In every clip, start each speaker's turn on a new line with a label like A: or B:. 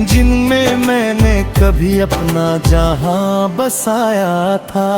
A: जिनमें मैंने कभी अपना जहां बसाया था।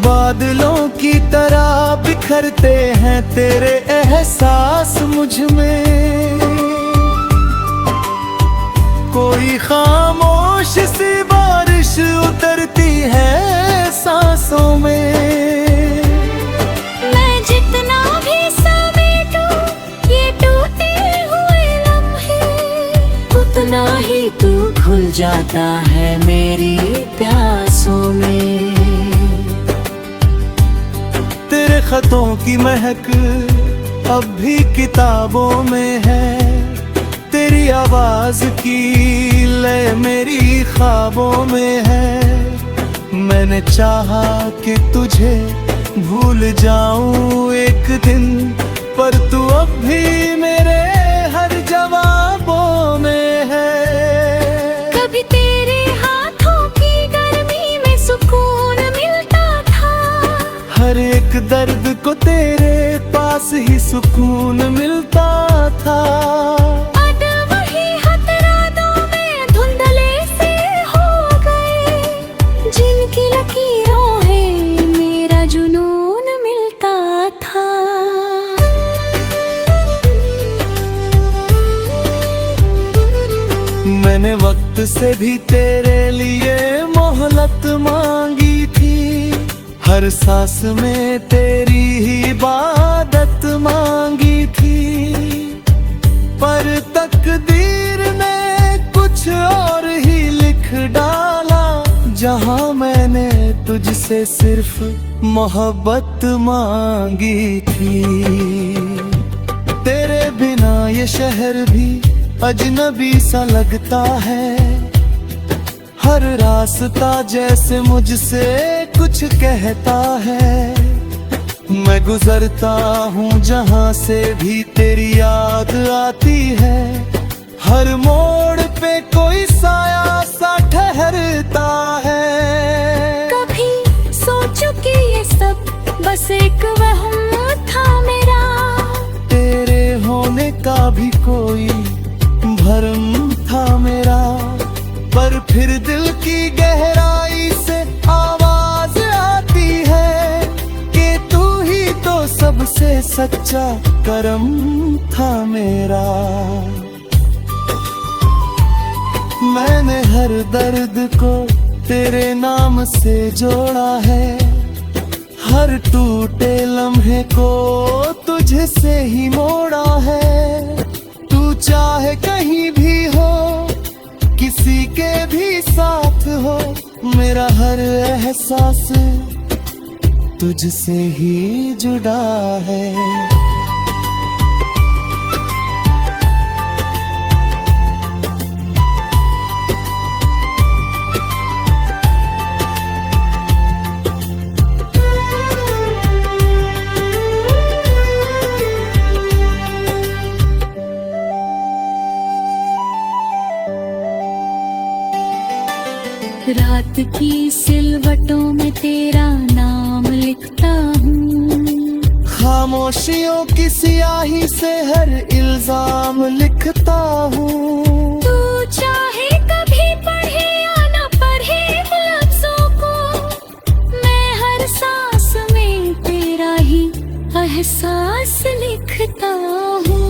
A: बादलों की तरह बिखरते हैं तेरे एहसास मुझ में, कोई खामोश सी बारिश उतरती है सांसों में।
B: मैं जितना भी समेटूं ये टूटे हुए लम्हे, उतना ही तू खुल जाता है मेरी प्यासों में।
A: तेरे खतों की महक अब भी किताबों में है, तेरी आवाज की लय मेरी ख्वाबों में है। मैंने चाहा कि तुझे भूल जाऊं एक दिन, पर तू अब भी मेरे हर जवाबों में है।
B: कभी तेरे हाथों की गर्मी में सुकून मिलता था,
A: हर एक दर्द को तेरे पास ही सुकून मिलता था।
B: अब वही हथरादों में धुंधले से हो गए, जिनकी लकीरों है मेरा जुनून मिलता था।
A: मैंने वक्त से भी तेरे लिए मोहलत मांगी थी, हर सांस में तेरी ही इबादत मांगी थी। पर तकदीर ने कुछ और ही लिख डाला, जहां मैंने तुझसे सिर्फ मोहब्बत मांगी थी। तेरे बिना ये शहर भी अजनबी सा लगता है, हर रास्ता जैसे मुझसे कुछ कहता है। मैं गुजरता हूँ जहाँ से भी तेरी याद आती है, हर मोड़ पे कोई साया सा ठहरता है।
B: कभी सोचूं कि ये सब बस एक वहम था मेरा,
A: तेरे होने का भी कोई भरम था मेरा, पर फिर दिल की गहराई से आवाज आती है कि तू ही तो सबसे सच्चा करम था मेरा। मैंने हर दर्द को तेरे नाम से जोड़ा है, हर टूटे लम्हे को तुझसे ही मोड़ा है। तू चाहे कहीं भी हो, किसी के भी साथ हो, मेरा हर एहसास तुझसे ही जुड़ा है।
B: रात की सिलवटों में तेरा नाम लिखता हूँ,
A: खामोशियों की सियाही से हर इल्जाम लिखता हूँ।
B: तू चाहे कभी पढ़े या न पढ़े लफ्जों को, मैं हर सांस में तेरा ही एहसास लिखता हूँ।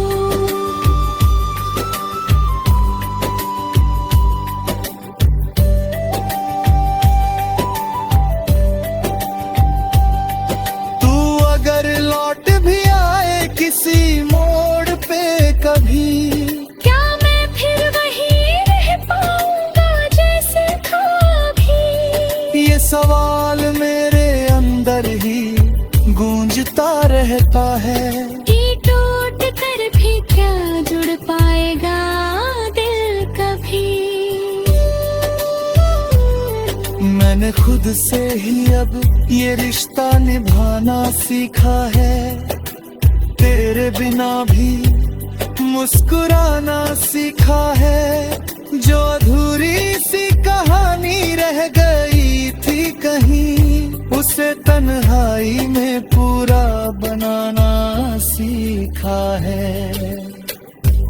A: किसी मोड़ पे कभी,
B: क्या मैं फिर वही रह पाऊंगा जैसे था अभी?
A: ये सवाल मेरे अंदर ही गूंजता रहता है।
B: टूट कर भी क्या जुड़ पाएगा दिल कभी?
A: मैंने मैंने खुद से ही अब ये रिश्ता निभाना सीखा है। तेरे बिना भी मुस्कुराना सीखा है। जो अधूरी सी कहानी रह गई थी कहीं, उसे तन्हाई में पूरा बनाना सीखा है।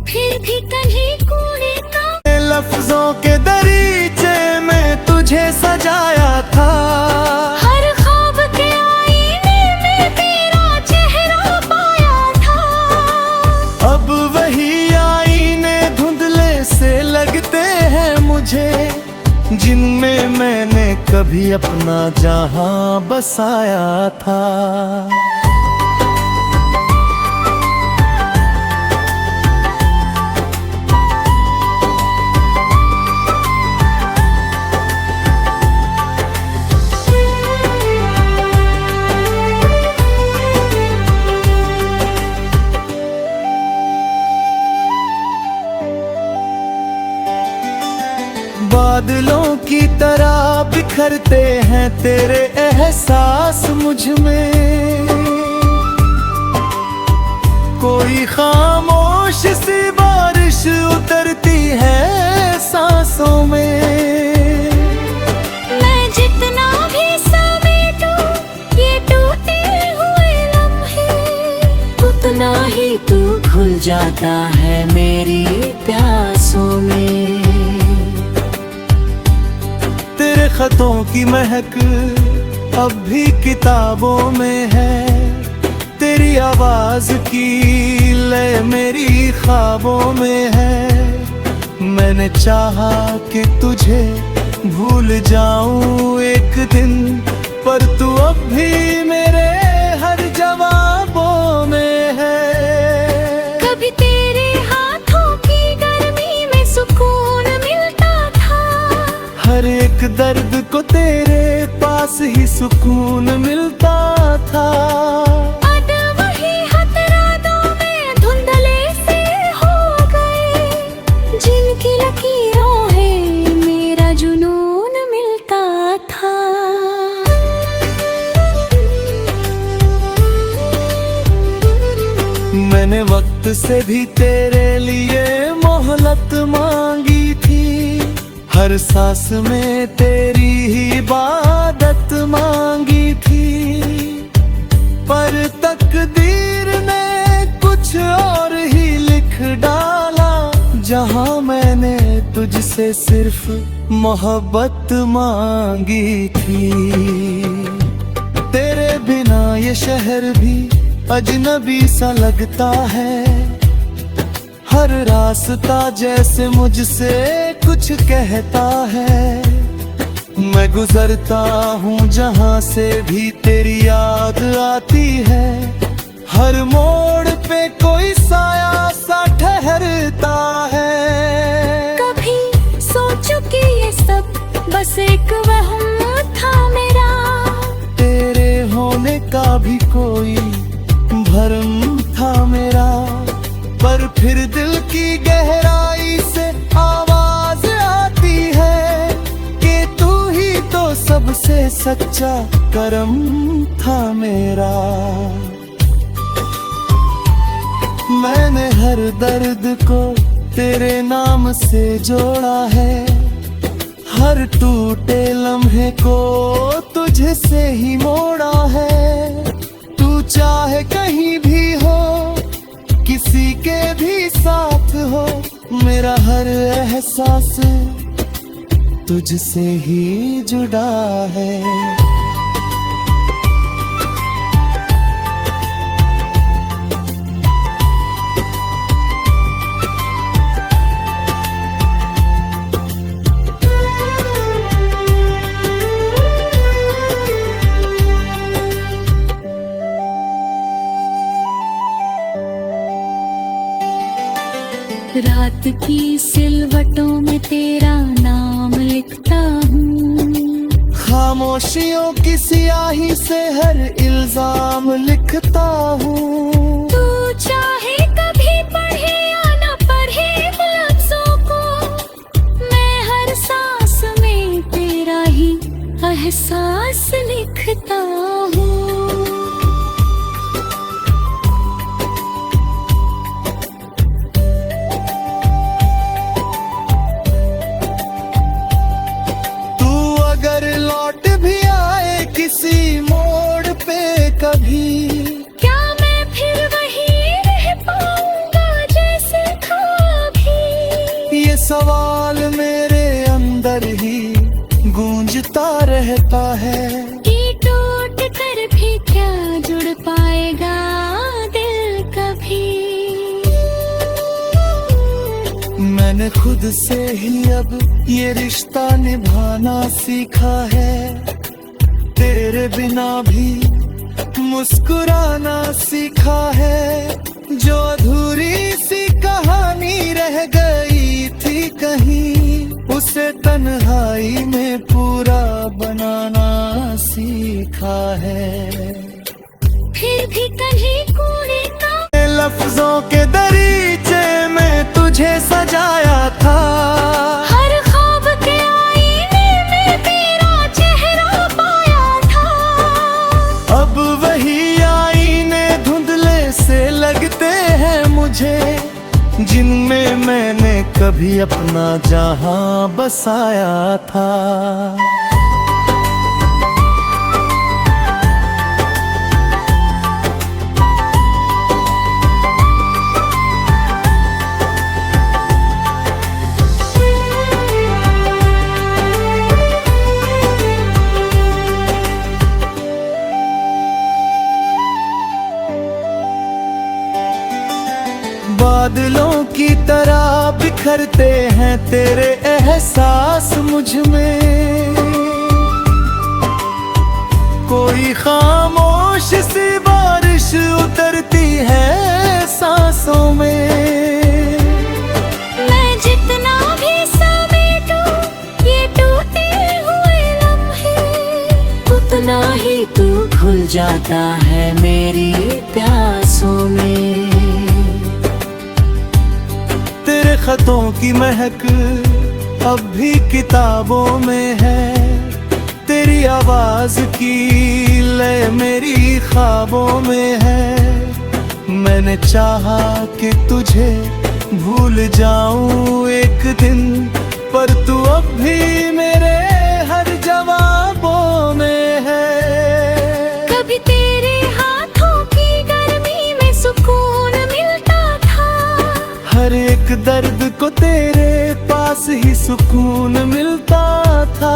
B: फिर भी कहीं कोने का
A: लफ्जों के दरीचे में तुझे सजाया था।
B: हर ख्वाब के आईने में तेरा चेहरा पाया था।
A: अब वही आईने धुंधले से लगते हैं मुझे, जिनमें मैंने कभी अपना जहां बसाया था। बादलों की तरह बिखरते हैं तेरे एहसास मुझ में। कोई खामोश सी बारिश उतरती है सांसों में।
B: मैं जितना भी समेटूं ये टूटे हुए लम्हे, उतना ही तू खुल जाता है मेरी प्यासों में।
A: तेरे खतों की महक अब भी किताबों में है। तेरी आवाज की लय मेरी ख्वाबों में है। मैंने चाहा कि तुझे भूल जाऊं एक दिन, पर तू अब भी मेरे हर जवाबों में है।
B: कभी तेरे हाथों की गर्मी में सुकून मिलता था।
A: हर एक दर्द को तेरे पास ही सुकून मिलता था।
B: अब वही हथरादों में धुंधले से हो गए, जिनकी लकीरों है मेरा जुनून मिलता था।
A: मैंने वक्त से भी तेरे लिए मोहलत मांगी थी। हर सांस में तेरी ही इबादत मांगी थी, पर तकदीर ने कुछ और ही लिख डाला। जहां मैंने तुझसे सिर्फ मोहब्बत मांगी थी। तेरे बिना ये शहर भी अजनबी सा लगता है। हर रास्ता जैसे मुझसे कुछ कहता है। मैं गुजरता हूँ जहाँ से भी तेरी याद आती है। हर मोड़ पे कोई साया सा ठहरता है।
B: कभी सोचूं कि ये सब बस एक वहम था मेरा।
A: तेरे होने का भी कोई भरम था मेरा, पर फिर दिल की गहराई से आवाज आती है कि तू ही तो सबसे सच्चा करम था मेरा। मैंने हर दर्द को तेरे नाम से जोड़ा है। हर टूटे लम्हे को तुझसे ही मोड़ा है। तू चाहे कहीं भी हो, किसी के भी साथ हो, मेरा हर एहसास तुझसे ही जुड़ा है।
B: रात की सिलवटों में तेरा नाम लिखता हूँ।
A: खामोशियों की सियाही से हर इल्जाम लिखता हूँ।
B: तू चाहे कभी पढ़े या न पढ़े लफ्जों को, मैं हर सांस में तेरा ही एहसास लिखता हूँ।
A: तू अगर लौट भी आए किसी मोड़ पे कभी,
B: क्या मैं फिर वही रह पाऊंगा जैसे था अभी?
A: ये सवाल मेरे अंदर ही गूंजता रहता है
B: कि टूट कर भी क्या जुड़ पाएगा दिल कभी?
A: मैंने खुद से ही अब ये रिश्ता निभाना सीखा है, तेरे बिना भी मुस्कुराना सीखा है। जो अधूरी सी कहानी रह गई थी कहीं, उसे तन्हाई में पूरा बनाना सीखा है।
B: फिर भी कहीं कोने का
A: लफ्जों के दरीचे में तुझे सजाया था,
B: हर ख्वाब के आईने में तेरा चेहरा पाया था।
A: अब वही आईने धुंधले से लगते हैं मुझे, जिनमें मैंने कभी अपना जहां बसाया था। बादलों की तरह बिखरते हैं तेरे एहसास मुझ में, कोई खामोश सी बारिश उतरती है सांसों में।
B: मैं जितना भी समेटूं ये टूटे हुए लम्हे, उतना ही तू खुल जाता है मेरी प्यासों में।
A: तेरे खतों की महक अब भी किताबों में है, तेरी आवाज की लय मेरी ख्वाबों में है। मैंने चाहा कि तुझे भूल जाऊं एक दिन, पर तू अब भी मेरे हर जवाबों में है।
B: कभी तेरे हाथों की गर्मी में सुकून मिलता था,
A: हर एक दर्द को तेरे पास ही सुकून मिलता था।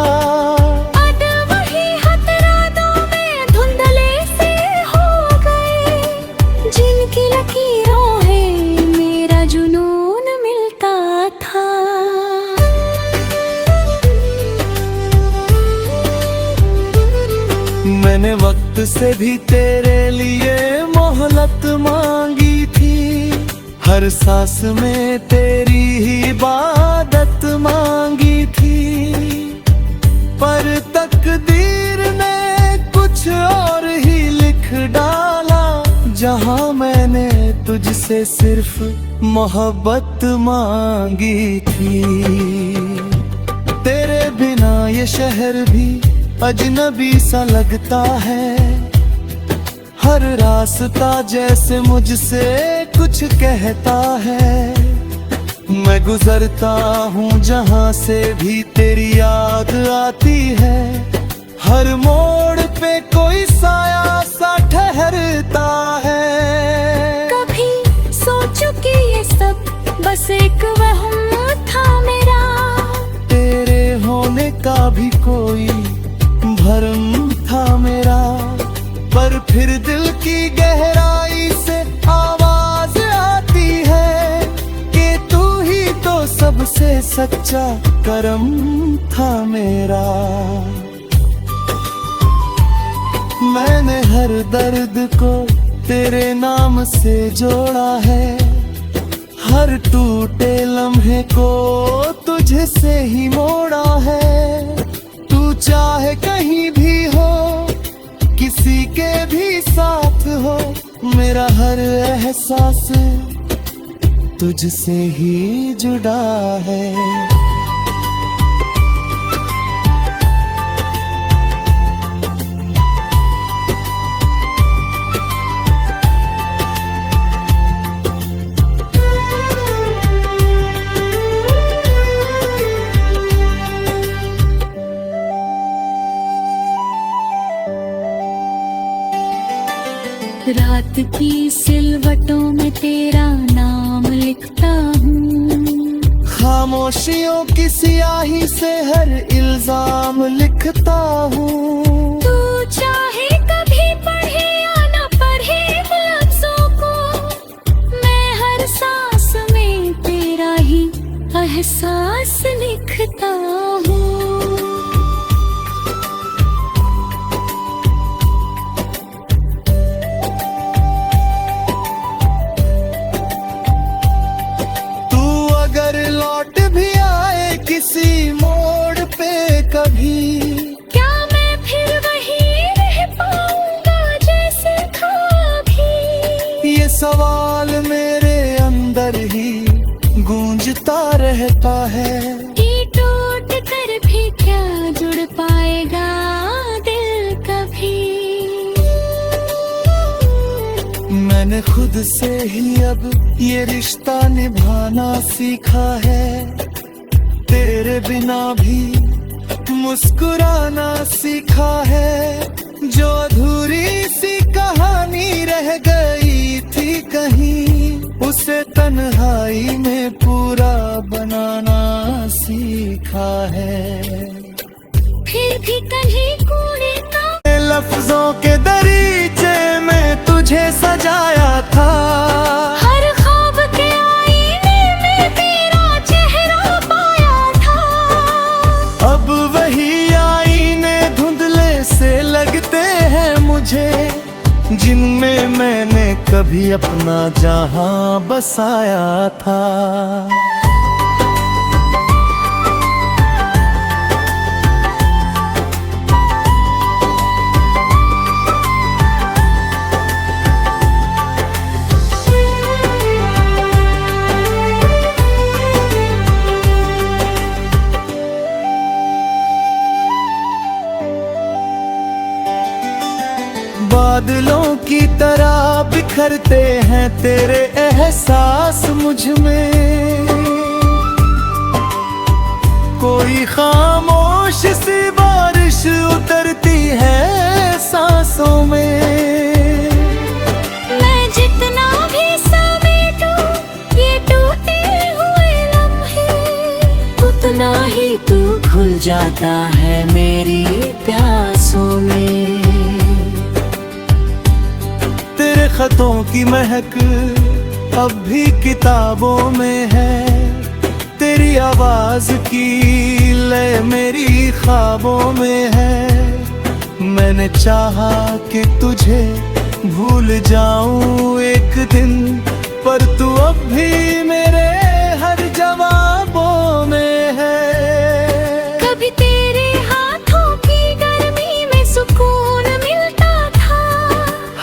B: अब वही हथरादों में धुंधले से हो गए, जिनकी लकीरों है मेरा जुनून मिलता था।
A: मैंने वक्त से भी तेरे लिए मोहलत मांगी थी, हर सांस में तेरी ही इबादत मांगी थी। पर तकदीर ने कुछ और ही लिख डाला, जहां मैंने तुझसे सिर्फ मोहब्बत मांगी थी। तेरे बिना ये शहर भी अजनबी सा लगता है, हर रास्ता जैसे मुझसे कुछ कहता है। मैं गुजरता हूँ जहाँ से भी तेरी याद आती है, हर मोड़ पे कोई साया सा ठहरता है।
B: कभी सोचूं कि ये सब बस एक वहम था मेरा,
A: तेरे होने का भी कोई भरम था मेरा। पर फिर दिल की गहराई से आवाज आती है कि तू ही तो सबसे सच्चा करम था मेरा। मैंने हर दर्द को तेरे नाम से जोड़ा है, हर टूटे लम्हे को तुझे से ही मोड़ा है। तू चाहे कहीं भी हो, किसी के भी साथ हो, मेरा हर एहसास तुझसे ही जुड़ा है।
B: रात की सिलवटों में तेरा नाम लिखता हूँ।
A: खामोशियों की सियाही से हर इल्जाम लिखता हूँ।
B: तू चाहे कभी पढ़े या न पढ़े लफ्जों को, मैं हर सांस में तेरा ही एहसास लिखता हूँ।
A: लौट भी आए किसी मोड़ पे कभी,
B: क्या मैं फिर वही रह पाऊंगा जैसे था अभी?
A: ये सवाल मेरे अंदर ही गूंजता रहता है।
B: टूट कर भी क्या जुड़ पाएगा दिल कभी?
A: मैंने खुद से ही अब ये रिश्ता निभाना सीखा है। तेरे बिना भी मुस्कुराना सीखा है। जो अधूरी सी कहानी रह गई थी कहीं, उसे तन्हाई में पूरा बनाना सीखा है।
B: फिर भी कहीं कूड़े का
A: लफ्जों के दरीचे में तुझे सजाया था।
B: हर ख्वाब के आईने में तेरा चेहरा पाया था।
A: अब वही आईने धुंधले से लगते हैं मुझे, जिनमें मैंने कभी अपना जहां बसाया था। बादलों की तरह बिखरते हैं तेरे एहसास मुझ में। कोई खामोश सी बारिश उतरती है सांसों में।
B: मैं जितना भी समेटूं ये टूटे हुए लम्हे, उतना ही तू खुल जाता है मेरी प्यासों में।
A: तेरे खतों की महक अब भी किताबों में है। तेरी आवाज की लय मेरी ख्वाबों में है। मैंने चाहा कि तुझे भूल जाऊं एक दिन, पर तू अब भी मेरे हर जवाबों में है।
B: कभी तेरे हाथों की गर्मी में सुकून मिलता था।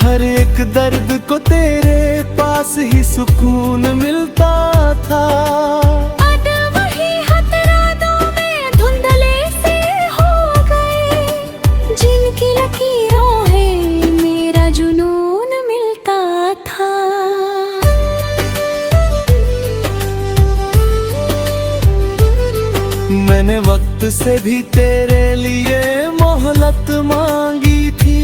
A: हर एक दर्द को तेरे पास ही सुकून मिलता था।
B: अब वही हथरादों में धुंधले से हो गए, जिनकी लकीरों है मेरा जुनून मिलता था।
A: मैंने वक्त से भी तेरे लिए मोहलत मांगी थी।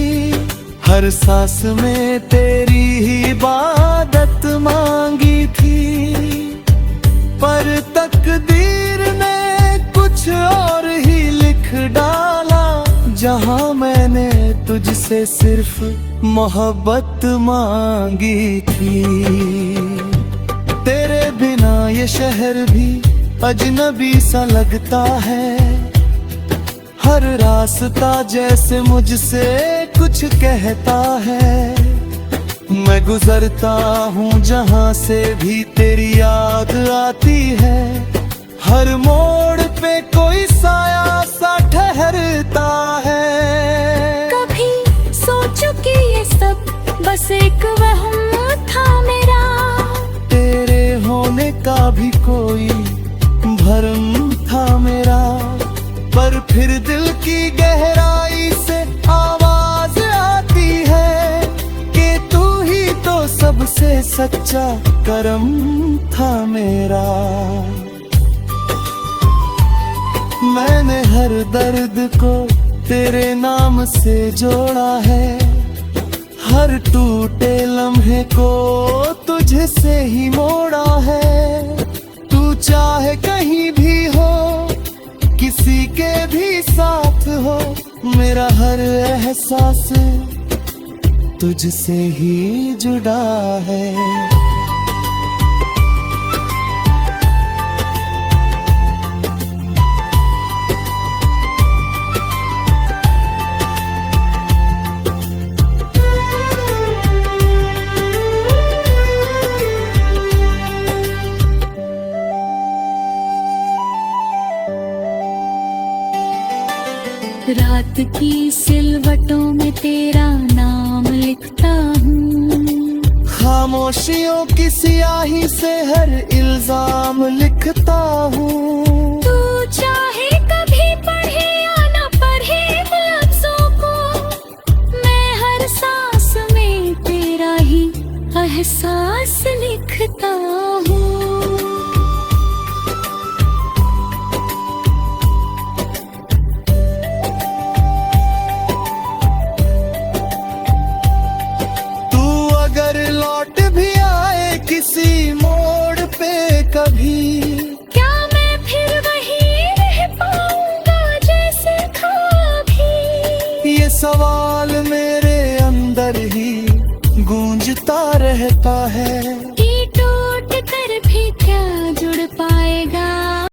A: हर सांस में तेरी ही इबादत मांगी थी, पर तकदीर ने कुछ और ही लिख डाला। जहां मैंने तुझसे सिर्फ मोहब्बत मांगी थी। तेरे बिना ये शहर भी अजनबी सा लगता है। हर रास्ता जैसे मुझसे कुछ कहता है। मैं गुजरता हूँ जहाँ से भी तेरी याद आती है। हर मोड़ पे कोई साया सा ठहरता है।
B: कभी सोचो कि ये सब बस एक वहम था मेरा।
A: तेरे होने का भी कोई भरम था मेरा, पर फिर दिल की गहराई से आवाज आती है कि तू ही तो सबसे सच्चा करम था मेरा। मैंने हर दर्द को तेरे नाम से जोड़ा है। हर टूटे लम्हे को तुझसे ही मोड़ा है। तू चाहे कहीं भी हो, किसी के भी साथ हो, मेरा हर एहसास तुझसे ही जुड़ा है।
B: रात की सिलवटों में तेरा नाम लिखता हूँ,
A: खामोशियों की सियाही से हर इल्जाम लिखता हूँ।
B: तू चाहे कभी पढ़े या न पढ़े लफ्जों को, मैं हर सांस में तेरा ही एहसास लिखता हूँ।
A: लौट भी आए किसी मोड़ पे कभी,
B: क्या मैं फिर वही रह पाऊंगा जैसे था भी?
A: ये सवाल मेरे अंदर ही गूंजता रहता है।